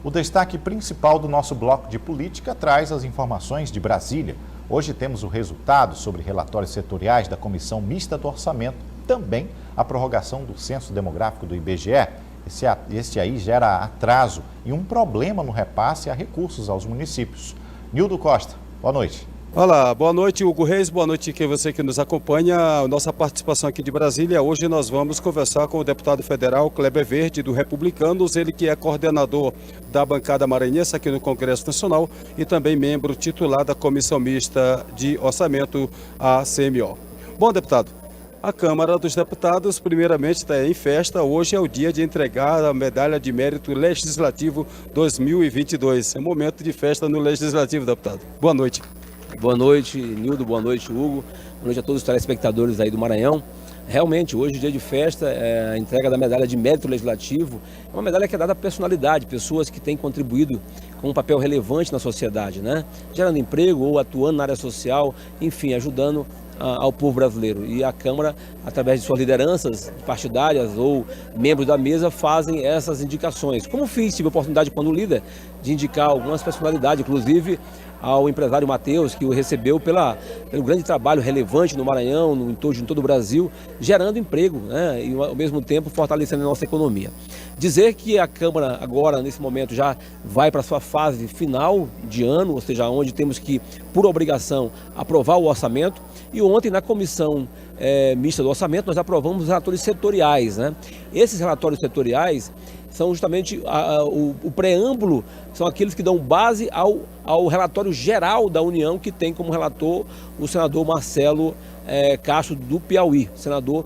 O destaque principal do nosso bloco de política traz as informações de Brasília. Hoje temos o resultado sobre relatórios setoriais da Comissão Mista do Orçamento, também a prorrogação do Censo Demográfico do IBGE. Esse aí gera atraso e um problema no repasse a recursos aos municípios. Nildo Costa, boa noite. Olá, boa noite, Hugo Reis, boa noite a você que nos acompanha. Nossa participação aqui de Brasília. Hoje nós vamos conversar com o deputado federal Kleber Verde, do Republicanos, ele que é coordenador da bancada maranhense aqui no Congresso Nacional e também membro titular da Comissão Mista de Orçamento, a CMO. Bom, deputado, a Câmara dos Deputados, primeiramente, está em festa. Hoje é o dia de entregar a Medalha de Mérito Legislativo 2022. É um momento de festa no Legislativo, deputado. Boa noite. Boa noite, Nildo. Boa noite, Hugo. Boa noite a todos os telespectadores aí do Maranhão. Realmente, hoje, dia de festa, é a entrega da Medalha de Mérito Legislativo. É uma medalha que é dada à personalidade, pessoas que têm contribuído com um papel relevante na sociedade, né? Gerando emprego ou atuando na área social, enfim, ajudando ao povo brasileiro. E a Câmara, através de suas lideranças partidárias ou membros da mesa, fazem essas indicações. Como fiz, tive a oportunidade, quando líder, de indicar algumas personalidades, inclusive ao empresário Matheus, que o recebeu pelo grande trabalho relevante no Maranhão, em todo o Brasil, gerando emprego, né? E ao mesmo tempo fortalecendo a nossa economia. Dizer que a Câmara agora, nesse momento, já vai para a sua fase final de ano, ou seja, onde temos que, por obrigação, aprovar o orçamento. E ontem, na Comissão Mista do Orçamento, nós aprovamos os relatórios setoriais, né? Esses relatórios setoriais são justamente o preâmbulo, são aqueles que dão base ao relatório geral da União, que tem como relator o senador Marcelo Castro do Piauí, senador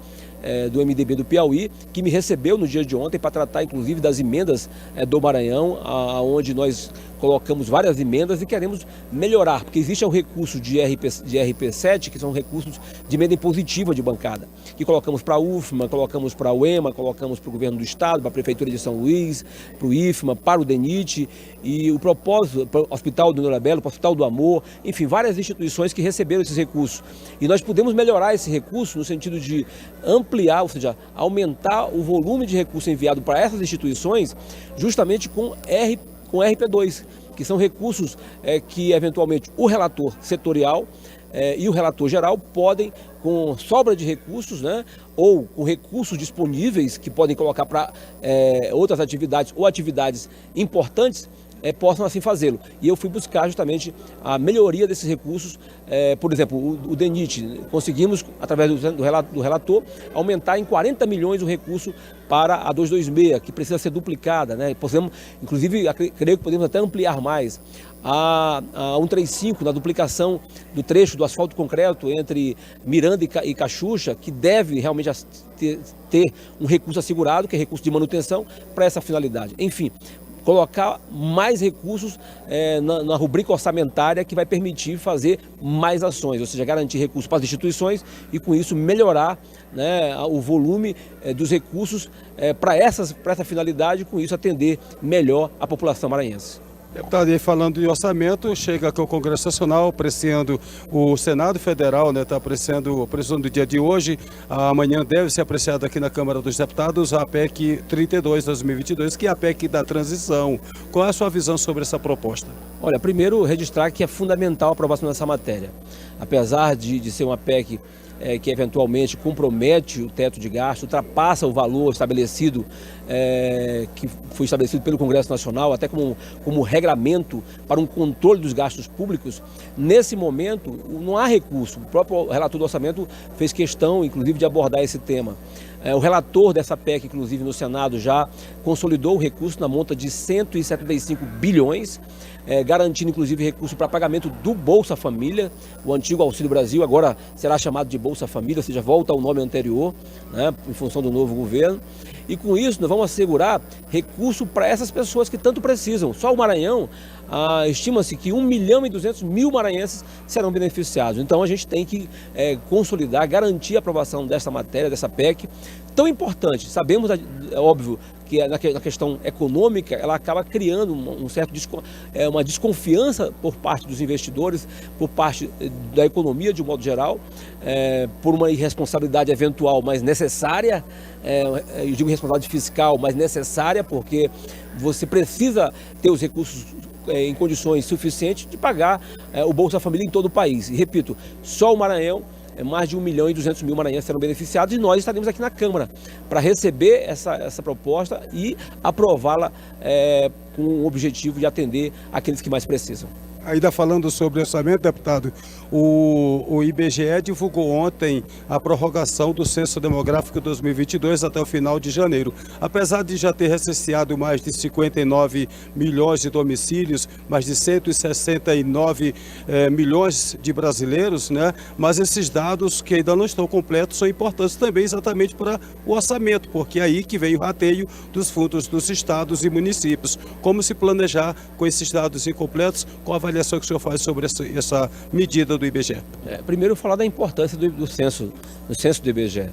do MDB do Piauí, que me recebeu no dia de ontem para tratar inclusive das emendas do Maranhão, onde nós colocamos várias emendas e queremos melhorar, porque existe o recurso de RP7, que são recursos de emenda impositiva de bancada, que colocamos para a UFMA, colocamos para a UEMA, colocamos para o governo do estado, para a Prefeitura de São Luís, para o IFMA, para o DENIT, e o propósito, para o Hospital do Norabelo, para o Hospital do Amor, enfim, várias instituições que receberam esses recursos. E nós podemos melhorar esse recurso no sentido de ampliar, ou seja, aumentar o volume de recurso enviado para essas instituições, justamente com RP2, que são recursos que, eventualmente, o relator setorial e o relator geral podem, com sobra de recursos, né, ou com recursos disponíveis que podem colocar para outras atividades ou atividades importantes, possam assim fazê-lo. E eu fui buscar justamente a melhoria desses recursos. Por exemplo, o DENIT, conseguimos, através do relator, aumentar em 40 milhões o recurso para a 226, que precisa ser duplicada, né? Inclusive, creio que podemos até ampliar mais. A 135, na duplicação do trecho do asfalto concreto entre Miranda e Cachucha, que deve realmente ter um recurso assegurado, que é recurso de manutenção, para essa finalidade. Enfim, colocar mais recursos na rubrica orçamentária, que vai permitir fazer mais ações, ou seja, garantir recursos para as instituições e, com isso, melhorar, né, o volume dos recursos para essa finalidade, e, com isso, atender melhor a população maranhense. Deputado, e falando de orçamento, chega aqui o Congresso Nacional, apreciando o Senado Federal, né, está apreciando do dia de hoje. Amanhã deve ser apreciada aqui na Câmara dos Deputados a PEC 32/2022, que é a PEC da transição. Qual é a sua visão sobre essa proposta? Olha, primeiro registrar que é fundamental a aprovação dessa matéria. Apesar de ser uma PEC que eventualmente compromete o teto de gasto, ultrapassa o valor estabelecido, que foi estabelecido pelo Congresso Nacional, até como regramento para um controle dos gastos públicos. Nesse momento, não há recurso. O próprio relator do orçamento fez questão, inclusive, de abordar esse tema. O relator dessa PEC, inclusive, no Senado, já consolidou o recurso na monta de 175 bilhões, garantindo, inclusive, recurso para pagamento do Bolsa Família. O antigo Auxílio Brasil agora será chamado de Bolsa Família, ou seja, volta ao nome anterior, né, em função do novo governo. E com isso nós vamos assegurar recurso para essas pessoas que tanto precisam. Só o Maranhão, estima-se que 1.200.000 maranhenses serão beneficiados. Então a gente tem que consolidar, garantir a aprovação dessa matéria, dessa PEC, tão importante. Sabemos, é óbvio, que na questão econômica ela acaba criando uma desconfiança por parte dos investidores, por parte da economia de um modo geral, por uma irresponsabilidade eventual, mas necessária, eu digo responsabilidade fiscal, mas necessária, porque você precisa ter os recursos em condições suficientes de pagar o Bolsa Família em todo o país. E repito, só o Maranhão, mais de 1.200.000 maranhenses serão beneficiados, e nós estaremos aqui na Câmara para receber essa proposta e aprová-la com o objetivo de atender aqueles que mais precisam. Ainda falando sobre orçamento, deputado, o IBGE divulgou ontem a prorrogação do Censo Demográfico 2022 até o final de janeiro. Apesar de já ter recenseado mais de 59 milhões de domicílios, mais de 169 milhões de brasileiros, né? Mas esses dados que ainda não estão completos são importantes também exatamente para o orçamento, porque é aí que vem o rateio dos fundos dos estados e municípios. Como se planejar com esses dados incompletos? Qual a avaliação que o senhor faz sobre essa medida do IBGE? Primeiro, falar da importância do censo do IBGE.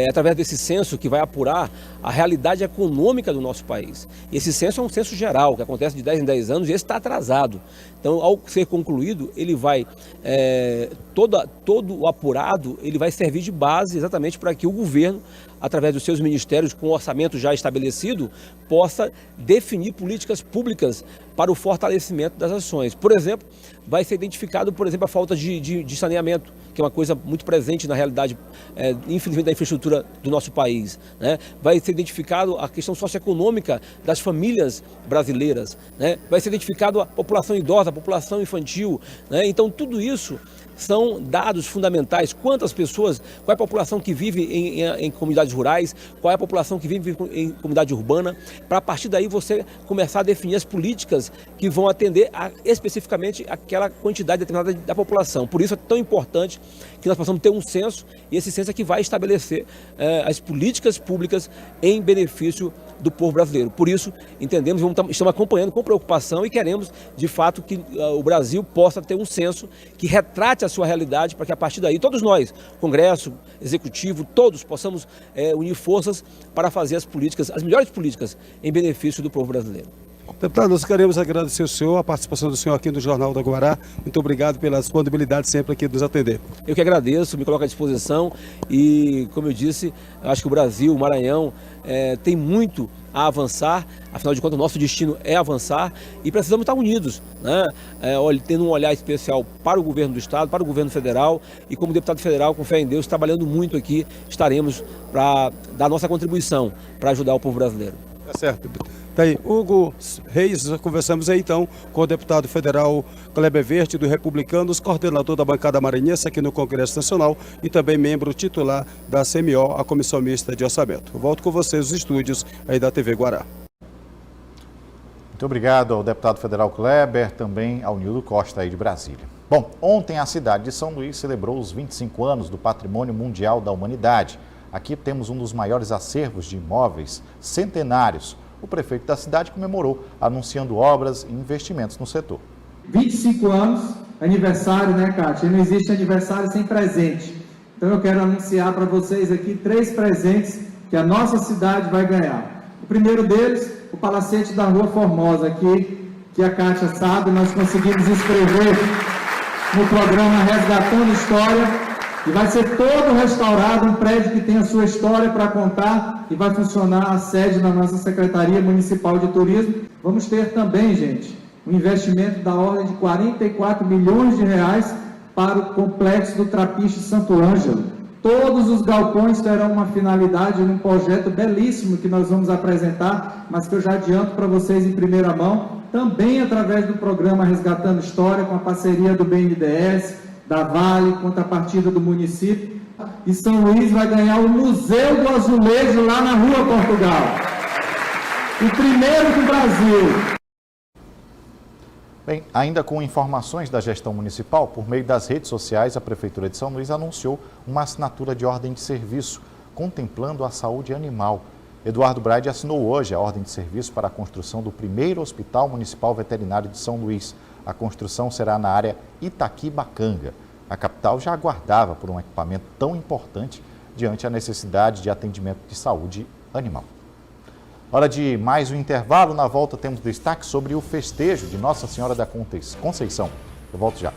Através desse censo que vai apurar a realidade econômica do nosso país. E esse censo é um censo geral, que acontece de 10 em 10 anos, e esse está atrasado. Então, ao ser concluído, ele vai, todo o apurado, ele vai servir de base exatamente para que o governo, através dos seus ministérios, com o orçamento já estabelecido, possa definir políticas públicas para o fortalecimento das ações. Por exemplo, vai ser identificado, a falta de saneamento, que é uma coisa muito presente na realidade, infelizmente, da infraestrutura do nosso país, né? Vai ser identificado a questão socioeconômica das famílias brasileiras, né? Vai ser identificado a população idosa, a população infantil, né? Então, tudo isso são dados fundamentais. Quantas pessoas, qual é a população que vive em comunidades rurais, qual é a população que vive em comunidade urbana, para a partir daí você começar a definir as políticas que vão atender especificamente aquela quantidade determinada da população. Por isso é tão importante que nós possamos ter um censo, e esse censo é que vai estabelecer as políticas públicas em benefício do povo brasileiro. Por isso, entendemos, estamos acompanhando com preocupação e queremos, de fato, que o Brasil possa ter um censo que retrate a sua realidade, para que a partir daí todos nós, Congresso, Executivo, todos possamos unir forças para fazer as melhores políticas em benefício do povo brasileiro. Deputado, nós queremos agradecer ao senhor, a participação do senhor aqui no Jornal da Guará. Muito obrigado pela disponibilidade sempre aqui de nos atender. Eu que agradeço, me coloco à disposição e, como eu disse, acho que o Brasil, o Maranhão, tem muito a avançar. Afinal de contas, o nosso destino é avançar e precisamos estar unidos, né? Tendo um olhar especial para o governo do estado, para o governo federal, e como deputado federal, com fé em Deus, trabalhando muito aqui, estaremos para dar nossa contribuição para ajudar o povo brasileiro. Tá certo. Tá aí, Hugo Reis, conversamos aí então com o deputado federal Kleber Verde, do Republicanos, coordenador da bancada maranhense aqui no Congresso Nacional e também membro titular da CMO, a Comissão Mista de Orçamento. Eu volto com vocês nos estúdios aí da TV Guará. Muito obrigado ao deputado federal Kleber, também ao Nildo Costa aí de Brasília. Bom, ontem a cidade de São Luís celebrou os 25 anos do Patrimônio Mundial da Humanidade. Aqui temos um dos maiores acervos de imóveis centenários. O prefeito da cidade comemorou, anunciando obras e investimentos no setor. 25 anos, aniversário, né, Kátia? Não existe aniversário sem presente. Então eu quero anunciar para vocês aqui 3 presentes que a nossa cidade vai ganhar. O primeiro deles, o Palacete da Rua Formosa, aqui, que a Kátia sabe, nós conseguimos inscrever no programa Resgatando História. E vai ser todo restaurado, um prédio que tem a sua história para contar, e vai funcionar a sede da nossa Secretaria Municipal de Turismo. Vamos ter também, gente, um investimento da ordem de 44 milhões de reais para o complexo do Trapiche Santo Ângelo. Todos os galpões terão uma finalidade num projeto belíssimo que nós vamos apresentar, mas que eu já adianto para vocês em primeira mão, também através do programa Resgatando História, com a parceria do BNDES, da Vale, contrapartida do município. E São Luís vai ganhar o Museu do Azulejo lá na Rua Portugal. O primeiro do Brasil. Bem, ainda com informações da gestão municipal, por meio das redes sociais, a Prefeitura de São Luís anunciou uma assinatura de ordem de serviço, contemplando a saúde animal. Eduardo Braide assinou hoje a ordem de serviço para a construção do primeiro Hospital Municipal Veterinário de São Luís. A construção será na área Itaquibacanga. A capital já aguardava por um equipamento tão importante, diante a necessidade de atendimento de saúde animal. Hora de mais um intervalo. Na volta temos destaque sobre o festejo de Nossa Senhora da Conceição. Eu volto já.